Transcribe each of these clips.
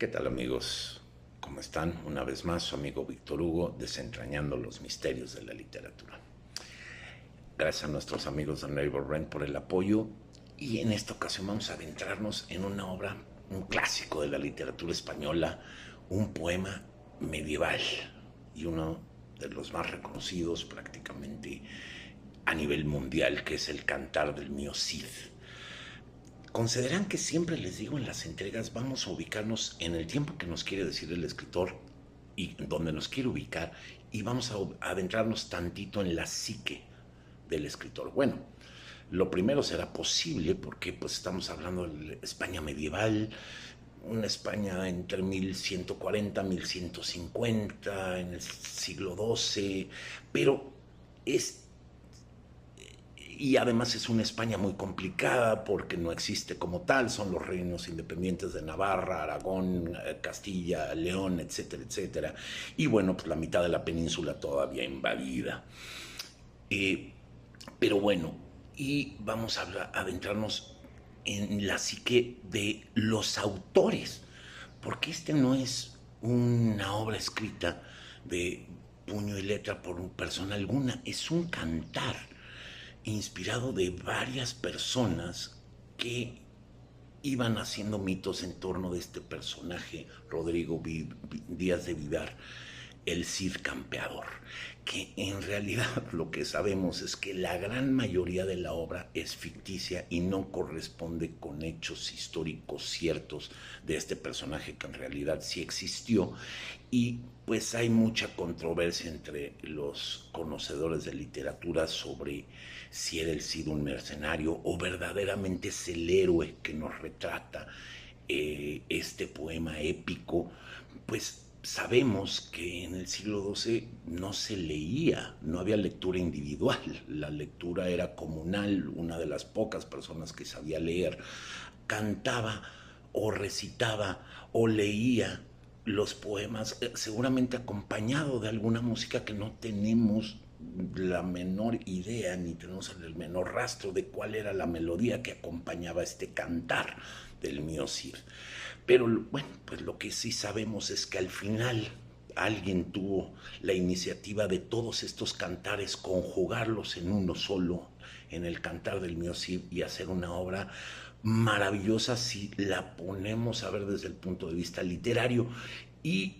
¿Qué tal amigos? ¿Cómo están? Una vez más, su amigo Víctor Hugo, desentrañando los misterios de la literatura. Gracias a nuestros amigos de Neighbor Rent por el apoyo y en esta ocasión vamos a adentrarnos en una obra, un clásico de la literatura española, un poema medieval y uno de los más reconocidos prácticamente a nivel mundial, que es el Cantar del Mío Cid. Consideran que siempre les digo en las entregas vamos a ubicarnos en el tiempo que nos quiere decir el escritor y donde nos quiere ubicar y vamos a adentrarnos tantito en la psique del escritor. Bueno, lo primero será posible porque pues estamos hablando de España medieval, una España entre 1140, 1150, en el siglo XII, pero es y además es una España muy complicada porque no existe como tal, son los reinos independientes de Navarra, Aragón, Castilla, León, etcétera, etcétera. Y bueno, pues la mitad de la península todavía invadida. Eh, pero bueno, y vamos a adentrarnos en la psique de los autores, porque este no es una obra escrita de puño y letra por persona alguna, es un cantar inspirado de varias personas que iban haciendo mitos en torno de este personaje, Rodrigo Díaz de Vivar, el Cid Campeador, que en realidad lo que sabemos es que la gran mayoría de la obra es ficticia y no corresponde con hechos históricos ciertos de este personaje que en realidad sí existió, y pues hay mucha controversia entre los conocedores de literatura sobre si era el Cid un mercenario o verdaderamente es el héroe que nos retrata este poema épico. Pues sabemos que en el siglo XII no se leía, no había lectura individual, la lectura era comunal, una de las pocas personas que sabía leer cantaba o recitaba o leía los poemas, seguramente acompañado de alguna música que no tenemos la menor idea ni tenemos el menor rastro de cuál era la melodía que acompañaba este cantar del Mío Cid. Pero bueno, pues lo que sí sabemos es que al final alguien tuvo la iniciativa de todos estos cantares, conjugarlos en uno solo, en el Cantar del Mío Cid, y hacer una obra maravillosa si la ponemos a ver desde el punto de vista literario y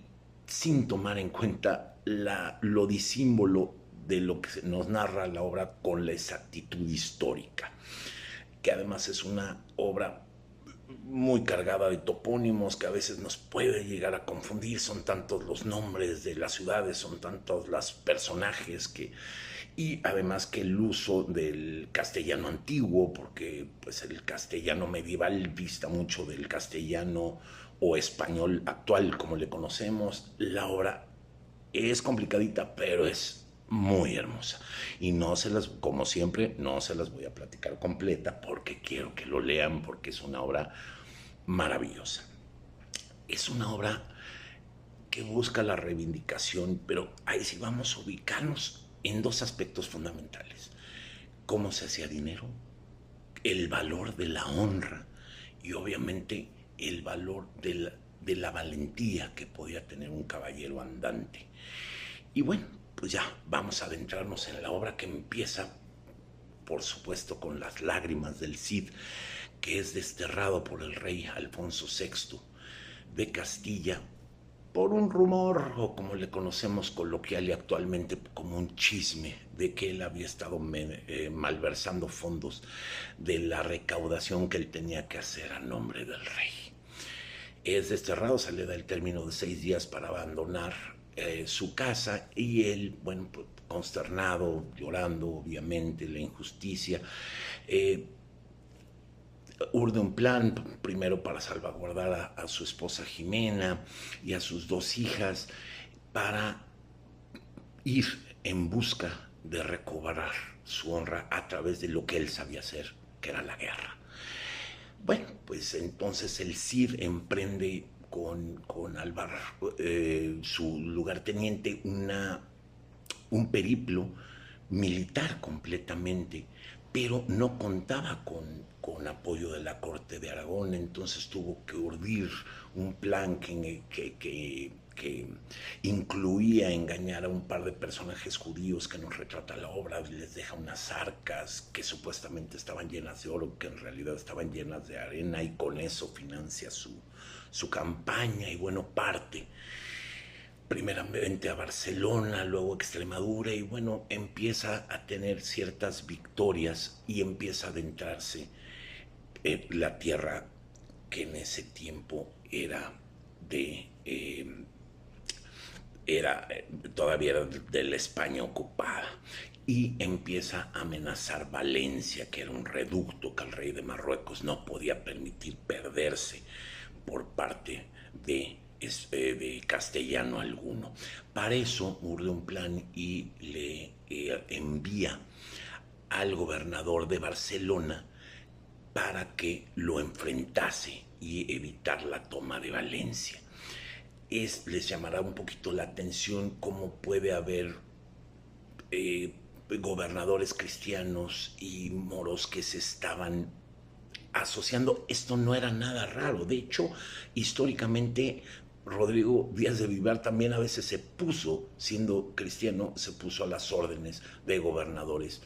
sin tomar en cuenta lo disímbolo de lo que nos narra la obra con la exactitud histórica, que además es una obra muy cargada de topónimos que a veces nos puede llegar a confundir, son tantos los nombres de las ciudades, son tantos los personajes que y además que el uso del castellano antiguo, porque pues el castellano medieval dista mucho del castellano o español actual como le conocemos. La obra es complicadita, pero es muy hermosa. Y no se las, como siempre, no se las voy a platicar completa porque quiero que lo lean porque es una obra maravillosa. Es una obra que busca la reivindicación, pero ahí sí vamos a ubicarnos en dos aspectos fundamentales. Cómo se hacía dinero, el valor de la honra y obviamente el valor de la valentía que podía tener un caballero andante. Y bueno, pues ya vamos a adentrarnos en la obra que empieza, por supuesto, con las lágrimas del Cid, que es desterrado por el rey Alfonso VI de Castilla por un rumor, o como le conocemos coloquial y actualmente como un chisme, de que él había estado malversando fondos de la recaudación que él tenía que hacer a nombre del rey. Es desterrado, se le da el término de 6 días para abandonar su casa y él, bueno, pues, consternado, llorando obviamente la injusticia, urde un plan primero para salvaguardar a su esposa Jimena y a sus 2 hijas para ir en busca de recobrar su honra a través de lo que él sabía hacer, que era la guerra. Bueno, pues entonces el Cid emprende con Álvar, su lugarteniente, un periplo militar completamente, pero no contaba con apoyo de la corte de Aragón, entonces tuvo que urdir un plan que incluía engañar a un par de personajes judíos que nos retrata la obra, y les deja unas arcas que supuestamente estaban llenas de oro, que en realidad estaban llenas de arena, y con eso financia su campaña. Y bueno, parte primeramente a Barcelona, luego a Extremadura, y bueno, empieza a tener ciertas victorias y empieza a adentrarse en la tierra que en ese tiempo de era todavía era de la España ocupada, y empieza a amenazar Valencia, que era un reducto que el rey de Marruecos no podía permitir perderse por parte de castellano alguno. Para eso urde un plan y le envía al gobernador de Barcelona para que lo enfrentase y evitar la toma de Valencia. Les llamará un poquito la atención cómo puede haber gobernadores cristianos y moros que se estaban asociando. Esto no era nada raro. De hecho, históricamente, Rodrigo Díaz de Vivar también a veces se puso, siendo cristiano, se puso a las órdenes de gobernadores,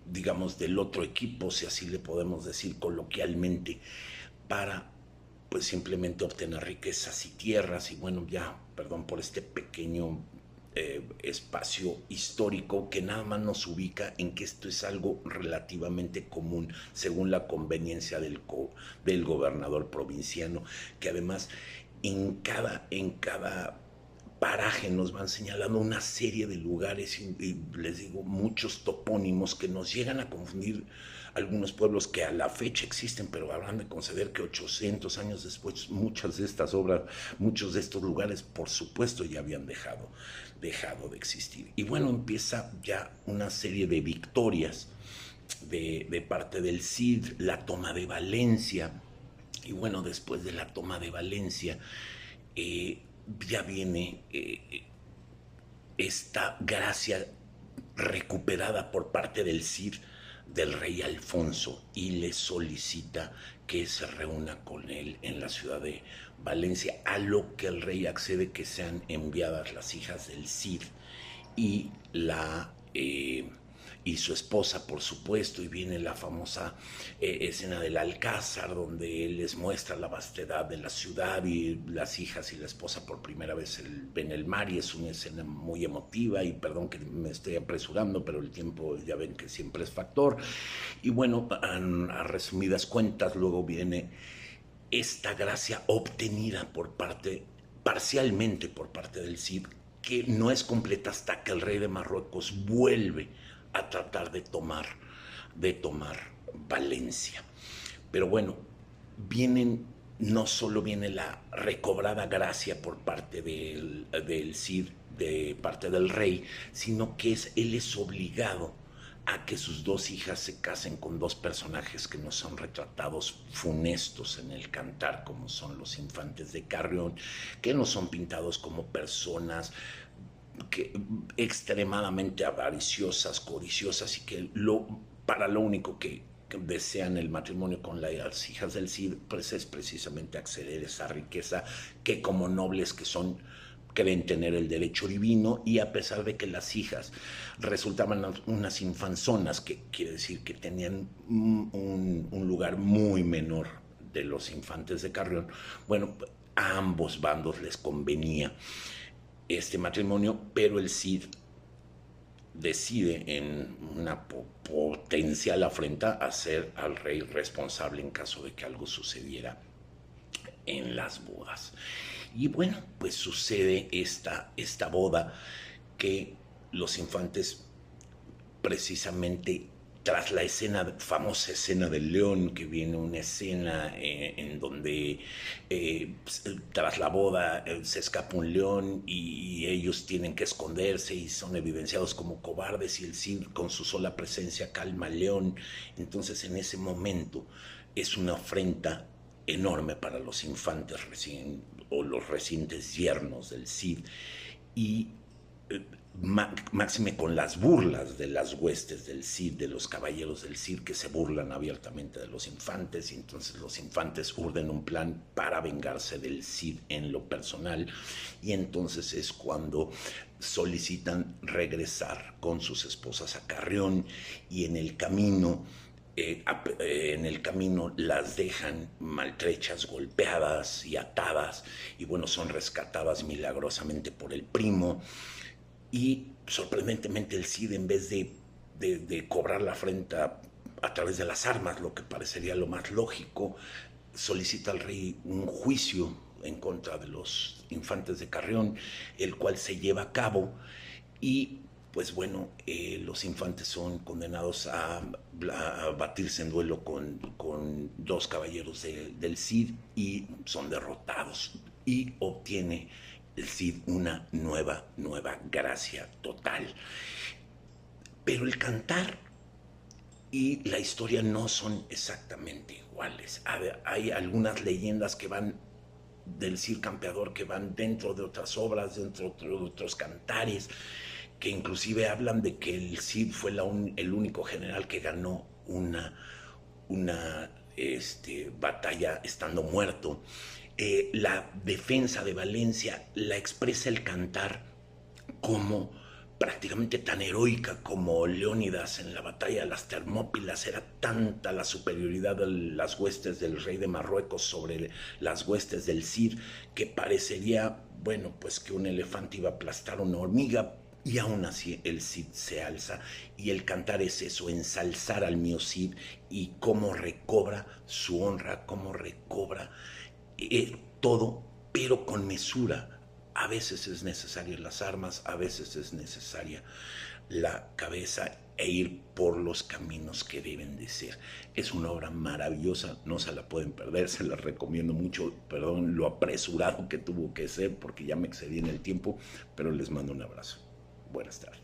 digamos, del otro equipo, si así le podemos decir coloquialmente, para pues simplemente obtener riquezas y tierras. Y bueno, ya, perdón por este pequeño espacio histórico que nada más nos ubica en que esto es algo relativamente común según la conveniencia del gobernador provinciano, que además en cada paraje nos van señalando una serie de lugares y les digo, muchos topónimos que nos llegan a confundir algunos pueblos que a la fecha existen, pero habrán de conceder que 800 años después muchas de estas obras, muchos de estos lugares, por supuesto, ya habían dejado de existir. Y bueno, empieza ya una serie de victorias de parte del Cid, la toma de Valencia. Y bueno, después de la toma de Valencia, ya viene esta gracia recuperada por parte del Cid del rey Alfonso, y le solicita que se reúna con él en la ciudad de Valencia, a lo que el rey accede, que sean enviadas las hijas del Cid y y su esposa, por supuesto, y viene la famosa escena del Alcázar, donde él les muestra la vastedad de la ciudad, y las hijas y la esposa por primera vez ven el mar, y es una escena muy emotiva. Y perdón que me estoy apresurando, pero el tiempo ya ven que siempre es factor. Y bueno, a resumidas cuentas, luego viene esta gracia obtenida parcialmente por parte del Cid, que no es completa hasta que el rey de Marruecos vuelve a tratar de tomar Valencia. Pero bueno, no solo viene la recobrada gracia por parte del Cid, de parte del rey, sino que él es obligado a que sus dos hijas se casen con dos personajes que no son retratados funestos en el Cantar, como son los infantes de Carrión, que no son pintados como personas extremadamente avariciosas, codiciosas, y que para lo único que desean el matrimonio con las hijas del Cid, pues es precisamente acceder a esa riqueza que, como nobles que son, creen tener el derecho divino. Y a pesar de que las hijas resultaban unas infanzonas, que quiere decir que tenían un lugar muy menor de los infantes de Carrión, bueno, a ambos bandos les convenía este matrimonio, pero el Cid decide, en una potencial afrenta, hacer al rey responsable en caso de que algo sucediera en las bodas. Y bueno, pues sucede esta boda, que los infantes, precisamente tras la famosa escena del león, que viene una escena en donde tras la boda se escapa un león y ellos tienen que esconderse y son evidenciados como cobardes, y el Cid con su sola presencia calma al león. Entonces, en ese momento es una afrenta enorme para los infantes o los recientes yernos del Cid, y máxime con las burlas de las huestes del Cid, de los caballeros del Cid, que se burlan abiertamente de los infantes, y entonces los infantes urden un plan para vengarse del Cid en lo personal, y entonces es cuando solicitan regresar con sus esposas a Carrión, y en el camino las dejan maltrechas, golpeadas y atadas, y bueno, son rescatadas milagrosamente por el primo. Y sorprendentemente el Cid, en vez de cobrar la afrenta a través de las armas, lo que parecería lo más lógico, solicita al rey un juicio en contra de los infantes de Carrión, el cual se lleva a cabo, y pues bueno, los infantes son condenados a batirse en duelo con dos caballeros del Cid, y son derrotados, y obtiene el Cid una nueva gracia total. Pero el cantar y la historia no son exactamente iguales. Hay algunas leyendas que van del Cid campeador, que van dentro de otras obras, dentro de otros cantares, que inclusive hablan de que el Cid fue el único general que ganó una batalla estando muerto. La defensa de Valencia la expresa el cantar como prácticamente tan heroica como Leónidas en la batalla de las Termópilas. Era tanta la superioridad de las huestes del rey de Marruecos sobre las huestes del Cid, que parecería, bueno, pues que un elefante iba a aplastar una hormiga, y aún así el Cid se alza. Y el cantar es eso, ensalzar al mío Cid, y cómo recobra su honra, cómo recobra todo, pero con mesura. A veces es necesaria las armas, a veces es necesaria la cabeza, e ir por los caminos que deben de ser. Es una obra maravillosa, no se la pueden perder, se la recomiendo mucho. Perdón lo apresurado que tuvo que ser, porque ya me excedí en el tiempo, pero les mando un abrazo. Buenas tardes.